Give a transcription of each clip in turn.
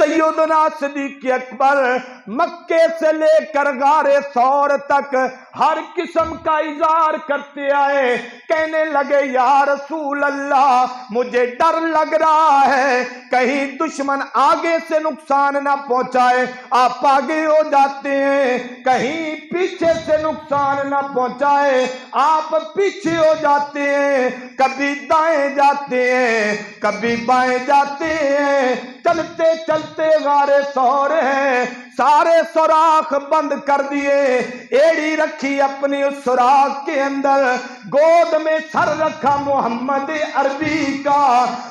सैयदना सिद्दीक़ अकबर मक्के से लेकर गारे सौर तक हर किस्म का इज़हार करते आए। कहने लगे या रसूल अल्लाह, मुझे डर लग रहा है कहीं दुश्मन आगे से नुकसान ना पहुंचाए। आप आगे हो जाते हैं, कहीं पीछे से नुकसान ना पहुंचाए, आप पीछे हो जाते हैं, कभी दाएं जाते हैं, कभी बाएं जाते हैं। चलते चलते गारे सौर हैं, सारे सुराख बंद कर दिए, एड़ी रखी अपनी उस सुराख के अंदर, गोद में सर रखा मोहम्मद अरबी का,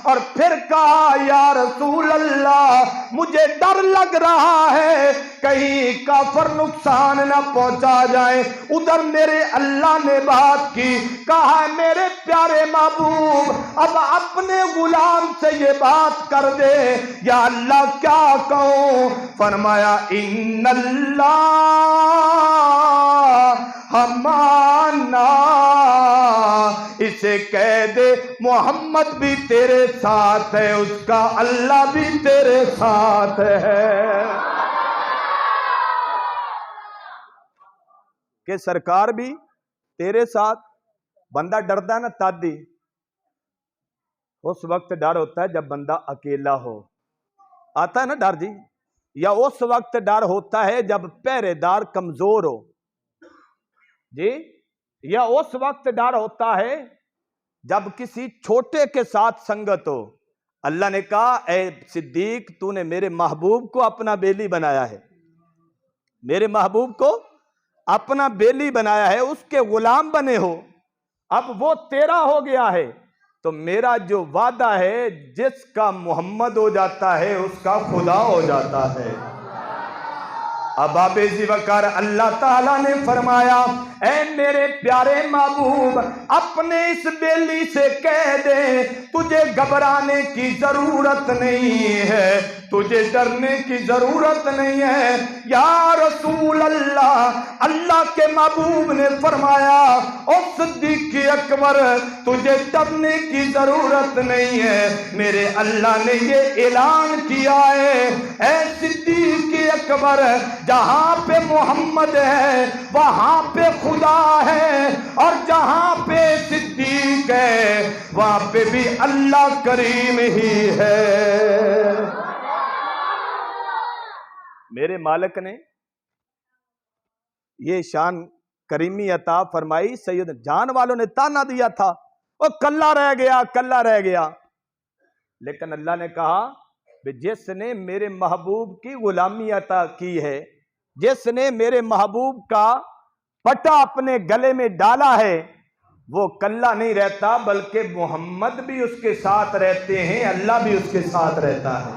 और फिर कहा या रसूल अल्लाह, मुझे डर लग रहा है कहीं काफर नुकसान ना पहुंचा जाए। उधर मेरे अल्लाह ने बात की, कहा मेरे प्यारे महबूब अब अपने गुलाम से ये बात कर दे। या अल्लाह क्या कहूं? फरमाया इन्नल्लाह हमाना, इसे कह दे मोहम्मद भी तेरे साथ है, उसका अल्लाह भी तेरे साथ है। कि सरकार भी तेरे साथ। बंदा डरता है ना तादी, उस वक्त डर होता है जब बंदा अकेला हो, आता है ना डर जी। या उस वक्त डर होता है जब पहरेदार कमजोर हो जी। या उस वक्त डर होता है जब किसी छोटे के साथ संगत हो। अल्लाह ने कहा ए सिद्दीक, तूने मेरे महबूब को अपना बेली बनाया है, मेरे महबूब को अपना बेली बनाया है, उसके गुलाम बने हो, अब वो तेरा हो गया है। तो मेरा जो वादा है, जिसका मोहम्मद हो जाता है उसका खुदा हो जाता है। अब वकार अल्लाह ताला ने फरमाया ऐ मेरे प्यारे महबूब, अपने इस बेली से कह दे तुझे घबराने की जरूरत नहीं है, तुझे डरने की जरूरत नहीं है। या रसूल अल्लाह, अल्लाह के महबूब ने फरमाया ओ सिद्दीक़ अकबर, तुझे डरने की जरूरत नहीं है, मेरे अल्लाह ने ये ऐलान किया है ऐ सिद्दीक़ अकबर, जहां पे मोहम्मद है वहां पे खुदा है, और जहां पे सिद्दीक है वहां पे भी अल्लाह करीम ही है। मेरे मालिक ने ये शान करीमी अता फरमाई। सैयद जान वालों ने ताना दिया था, वो कल्ला रह गया, कल्ला रह गया, लेकिन अल्लाह ने कहा जिसने मेरे महबूब की गुलामी अता की है, जिसने मेरे महबूब का पटा अपने गले में डाला है, वो कल्ला नहीं रहता, बल्कि मोहम्मद भी उसके साथ रहते हैं, अल्लाह भी उसके साथ रहता है।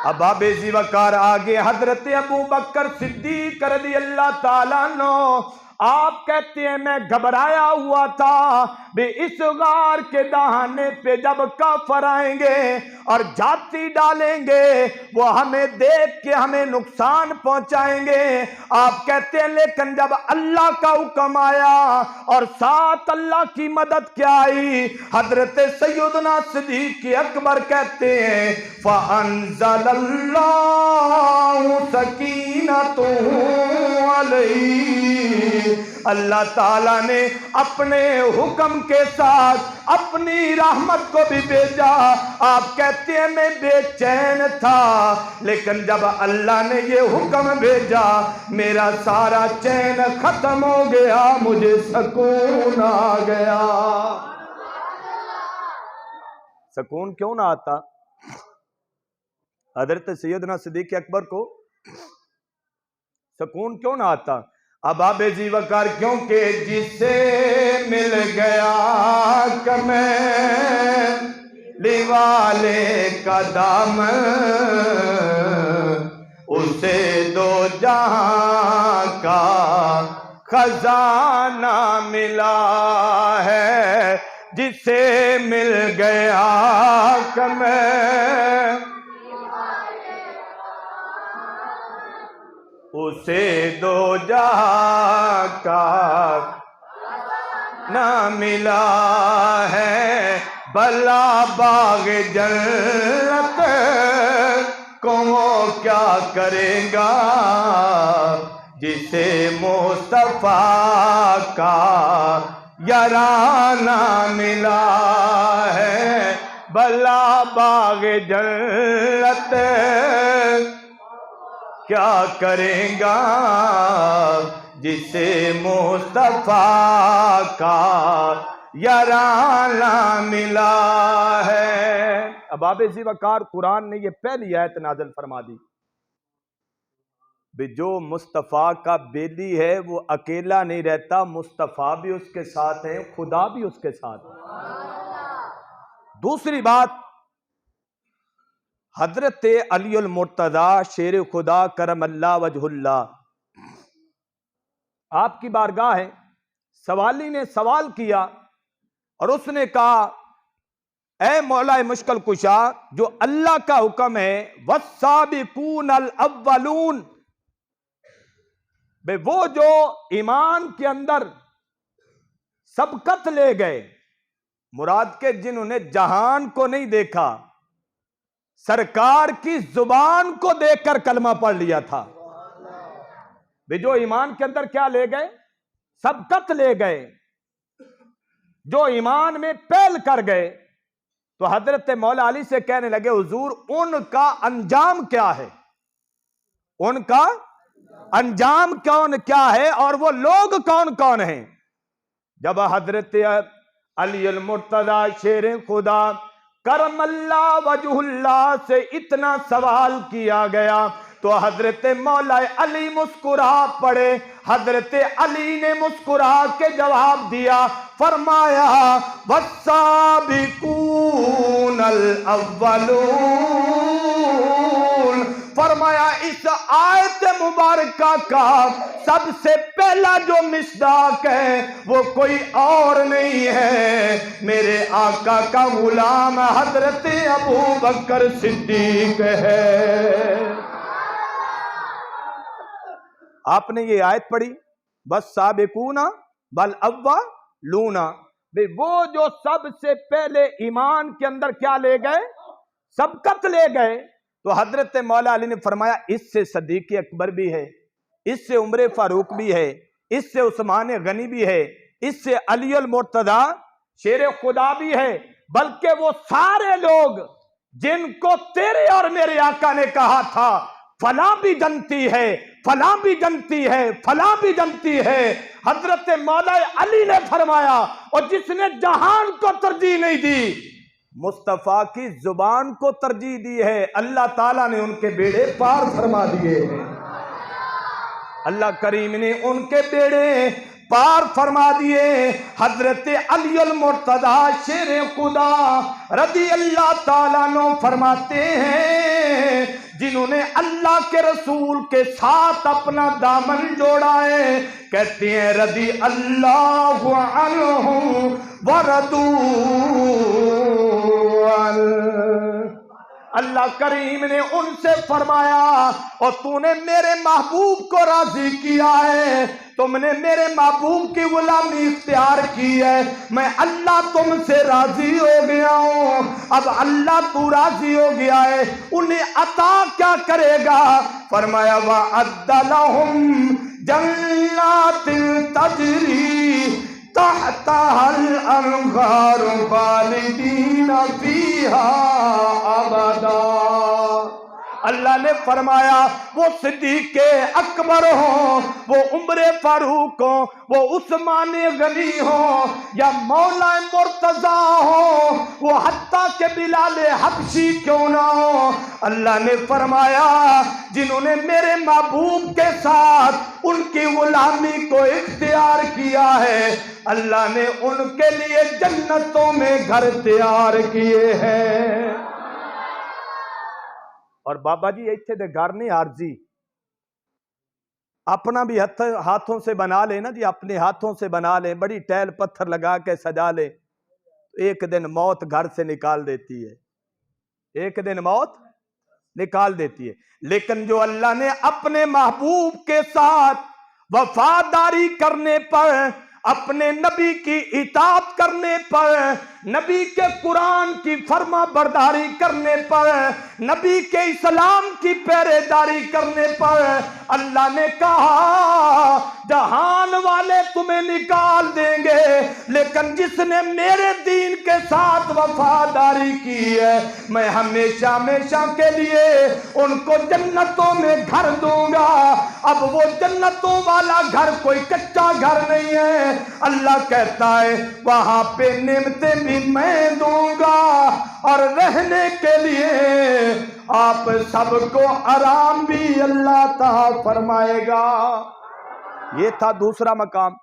अब आबेजी वकार आगे हजरत अबू बकर सिद्दीक रज़ी अल्लाह ताला अन्हु, आप कहते हैं मैं घबराया हुआ था भी इस गार के दहाने पे जब काफर आएंगे और जाती डालेंगे, वो हमें देख के हमें नुकसान पहुंचाएंगे। आप कहते हैं लेकिन जब अल्लाह का हुक्म आया और साथ अल्लाह की मदद क्या आई, हजरत सैयदना सिद्दीक़ अकबर कहते हैं फ़अंज़लल्लाहु सकीनतहु अलैहि, अल्लाह ताला ने अपने हुक्म के साथ अपनी रहमत को भी भेजा। आप कहते हैं मैं बेचैन था, लेकिन जब अल्लाह ने ये हुक्म भेजा मेरा सारा चैन खत्म हो गया, मुझे सुकून आ गया। सुकून क्यों ना आता? हजरत सैयदना सिद्दीक़ अकबर को सुकून क्यों ना आता? अब आबेजी वकार, क्योंकि जिसे मिल गया कमली वाले का दामन, उसे दो जहां का खजाना मिला है। जिसे मिल गया कमली, उसे दो जहां का न मिला है। भला बाग जन्नत क्या करेगा जिसे मुस्तफा का याराना मिला है। भला बाग जन्नत क्या करेगा जिसे मुस्तफा का याराना मिला है। अब आबे वकार कुरान ने ये पहली आयत नाज़िल फरमा दी भी जो मुस्तफ़ा का बेली है वो अकेला नहीं रहता, मुस्तफ़ा भी उसके साथ है, खुदा भी उसके साथ है। दूसरी बात, हजरत अलीउल मुर्तज़ा शेर खुदा करमल्ला वजहुल्ला आपकी बारगाह है, सवाली ने सवाल किया और उसने कहा ऐ मौला मुश्किल कुशा, जो अल्लाह का हुक्म है वस्साबिकून अल अव्वलून, वो जो ईमान के अंदर सबकत ले गए, मुराद के जिन्होंने जहान को नहीं देखा, सरकार की जुबान को देखकर कलमा पढ़ लिया था, वे जो ईमान के अंदर क्या ले गए, सबकत ले गए, जो ईमान में पहल कर गए, तो हजरत मौला अली से कहने लगे हुजूर उनका अंजाम क्या है, उनका अंजाम कौन क्या है और वो लोग कौन कौन हैं। जब हजरत अली मुर्तज़ा शेर खुदा करमल्ला वजहुल्ला से इतना सवाल किया गया तो हजरत मौला अली मुस्कुरा पड़े। हजरत अली ने मुस्कुरा के जवाब दिया, फरमाया वस्साबिकूनल अव्वलून, फरमाया इस आयत मुबारका का सबसे पहला जो मिसदाक है वो कोई और नहीं है, मेरे आका का गुलाम हजरत अबू बकर सिद्दीक है। आपने ये आयत पढ़ी बस साबिकूना बल अव्वा लूना, वो जो सबसे पहले ईमान के अंदर क्या ले गए, सबकत ले गए। तो हजरत मौला अली ने फरमाया इससे सदीक अकबर भी है, इससे उमर फारूक भी है, इससे उस्मान गनी भी है, इससे अलीउल मुर्तज़ा शेर खुदा भी है, बल्कि वो सारे लोग जिनको तेरे और मेरे आका ने कहा था फला भी जनती है, फला भी जनती है, फला भी जनती है, हजरत मौला अली ने फरमाया और जिसने जहान को तरजीह नहीं दी मुस्तफा की जुबान को तरजीह दी है, अल्लाह ताला ने उनके बेड़े पार फरमा दिए हैं। अल्लाह करीम ने उनके बेड़े पार फरमा दिए। हजरत अलीउल मुर्तज़ा शेर खुदा रज़ी अल्लाह ताला अन्हु फरमाते हैं जिन्होंने अल्लाह के रसूल के साथ अपना दामन जोड़ा है, कहते हैं रज़ी अल्लाहु अन्हु व रदू अल्लाह करीम ने उनसे फरमाया और तूने मेरे महबूब को राजी किया है, तुमने मेरे महबूब की गुलामी इख्तियार की है, मैं अल्लाह तुमसे राजी हो गया हूँ। अब अल्लाह तू राजी हो गया है, उन्हें अता क्या करेगा, फरमाया वा अद्दलहुम जन्नातिन तजरी तहतहल अनहारु खालिदीना फीहा अबदा। अल्लाह ने फरमाया वो सिद्दीक़ अकबर हो, वो उमर फारूक हो, वो उस्मान गनी हो या मौला मुर्तज़ा हो, वो हत्ता के बिलाल हबशी क्यों ना हो, अल्लाह ने फरमाया जिन्होंने मेरे महबूब के साथ उनकी गुलामी को इख्तियार किया है, अल्लाह ने उनके लिए जन्नतों में घर तैयार किए हैं। और बाबा जी इत्थे दे घर ने आरजी अपना भी हाथों से बना ले ना जी, अपने हाथों से बना ले, बड़ी टैल पत्थर लगा के सजा ले, तो एक दिन मौत घर से निकाल देती है, एक दिन मौत निकाल देती है। लेकिन जो अल्लाह ने अपने महबूब के साथ वफादारी करने पर अपने नबी की इताअत करने पर, नबी के कुरान की फर्मा बरदारी करने पर, नबी के इस्लाम की पहरेदारी करने पर अल्लाह ने कहा जहान वाले तुम्हें निकाल देंगे, लेकिन जिसने मेरे दीन के साथ वफादारी की है मैं हमेशा हमेशा के लिए उनको जन्नतों में घर दूंगा। अब वो जन्नतों वाला घर कोई कच्चा घर नहीं है, अल्लाह कहता है वहां पे नेमतें भी मैं दूंगा और रहने के लिए आप सबको आराम भी अल्लाह ताला फरमाएगा। ये था दूसरा मकाम।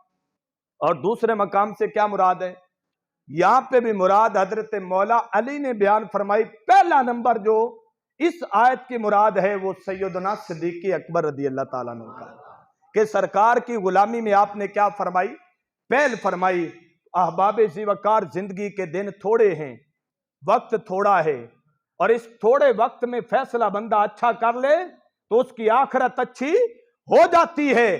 और दूसरे मकाम से क्या मुराद है? यहां पे भी मुराद हजरत मौला अली ने बयान फरमाई। पहला नंबर जो इस आयत की मुराद है वो सैयदना सिद्दीक़ अकबर रज़ी अल्लाह ताला अन्हु का, कि सरकार की गुलामी में आपने क्या फरमाई? पहल फरमाई अहबाब ज़ीवकार जिंदगी के दिन थोड़े हैं, वक्त थोड़ा है, और इस थोड़े वक्त में फैसला बंदा अच्छा कर ले तो उसकी आखिरत अच्छी हो जाती है।